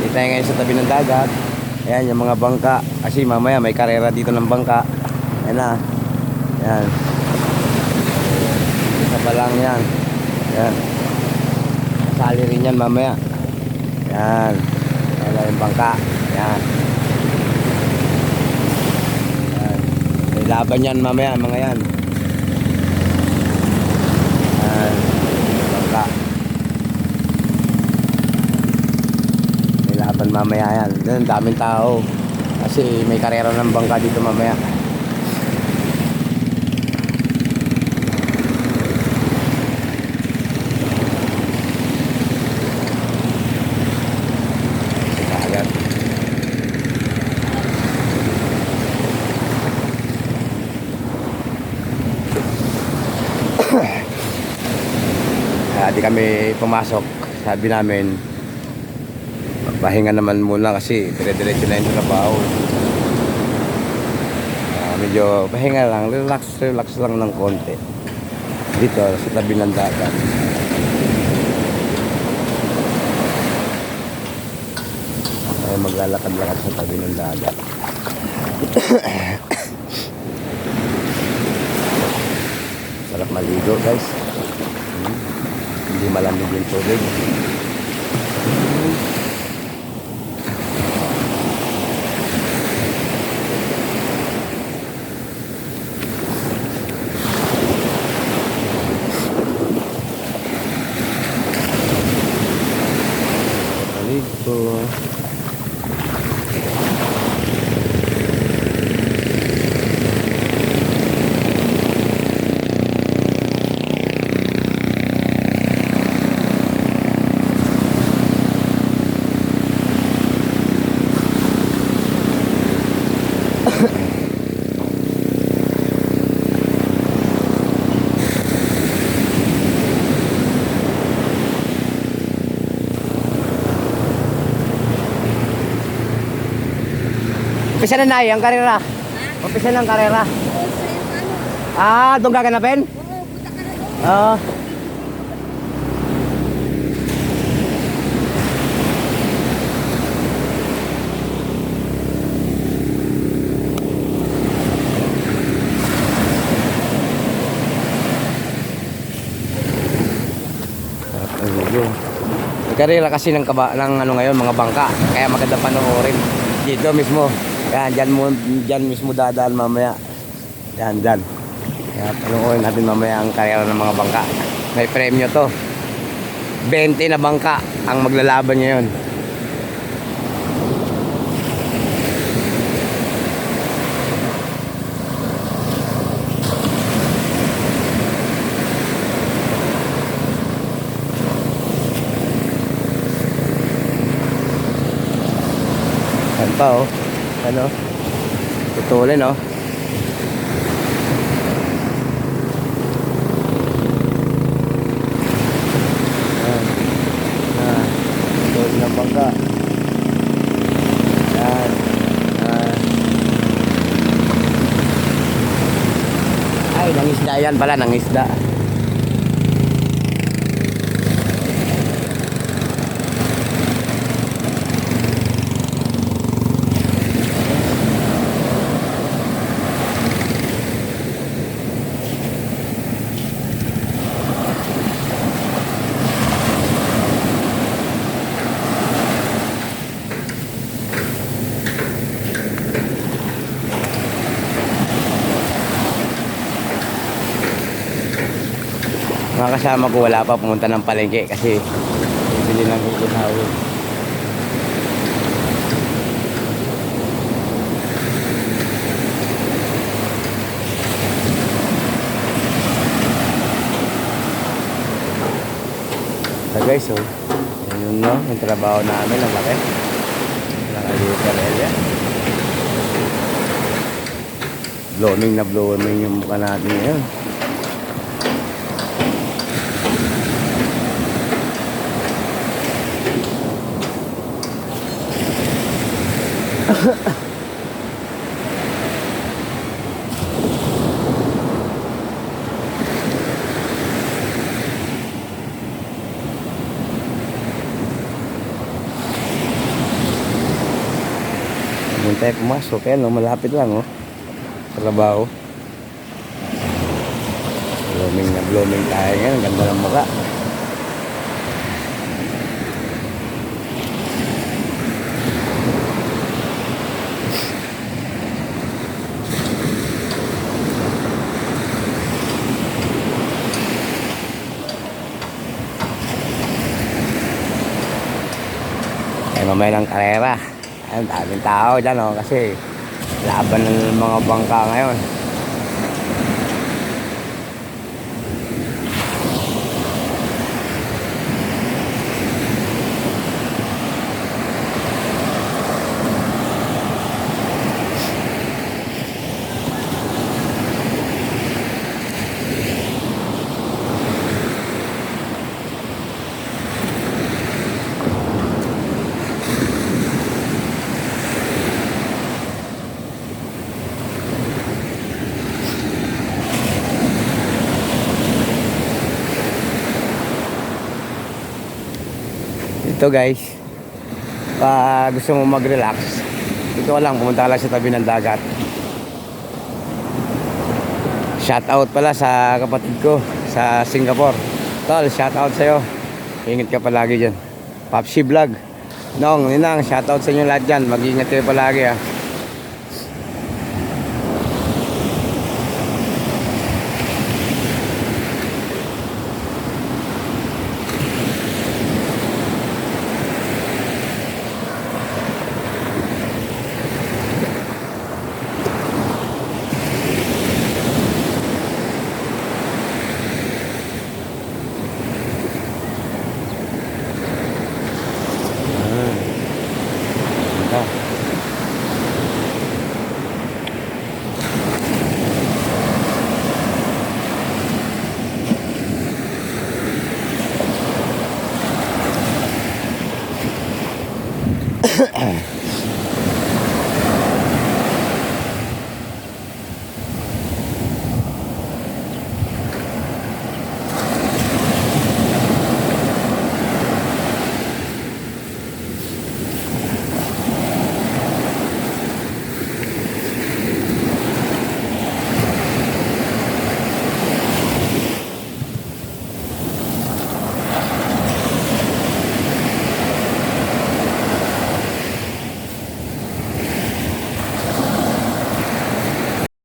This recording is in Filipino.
Dito tayo ngayon sa tabi ng dagat. Ayan yung mga bangka. Kasi mamaya may karera dito ng bangka. Ayan na. Ayan. Isa pa lang yan. Ayan. Sali rin yan mamaya. Ayan. Ayan yung bangka. Ayan. Ayan. May laban yan mamaya mga yan. Ayan. Bangka. May laban mamaya yan. Ayan, daming tao. Kasi may karera ng bangka dito mamaya. Di kami pumasok. Sabi namin pahinga naman muna kasi dire-diretso na yung trabaho. Medyo pahinga lang, relax lang ng konti dito sa tabi ng dagat. Ay, maglalakad-lakad sa tabi ng dagat. Sarap maligo guys. Hindi malamig yung tubig. Maligo. Umpisa na na ang karera. Umpisa na ang karera. Ah, doon gaganapin? Oo. Karera kasi ng ano ngayon, mga bangka. Kaya maganda panoorin. Dito mismo. Yan, dyan mismo dadaan mamaya. Yan, dyan. Kaya panoorin natin mamaya ang karera ng mga bangka. May premyo to. 20 na bangka ang maglalaban ngayon. Yan pa oh. Ano? Tutulin oh. Tutulin ng bangka. Yan. Ay, nangisda yan pala, nangisda. Mga kasama ko wala pa pumunta ng palengke kasi bibili ng hukihawin. So guys, so yun no, yung trabaho namin ang laki. Nakalita area. Blooming yung mukha natin ngayon. Hindi tayo pumasok. Kaya no, malapit lang oh. Trabaho. Blooming na blooming tayo ngayon. Ganda ng mukha. Ay mamaya ng karera. Ayun, daming tao dyan oh, kasi laban ng mga bangka ngayon. Ito guys, gusto mo mag-relax, ito lang, pumunta ka lang sa tabi ng dagat. Shout out pala sa kapatid ko sa Singapore. Tol, shout out sa'yo. Ingat ka palagi dyan. Popsi Vlog. Nong, ninang, shout out sa inyo lahat dyan. Mag-ingat kayo palagi ha. Ah.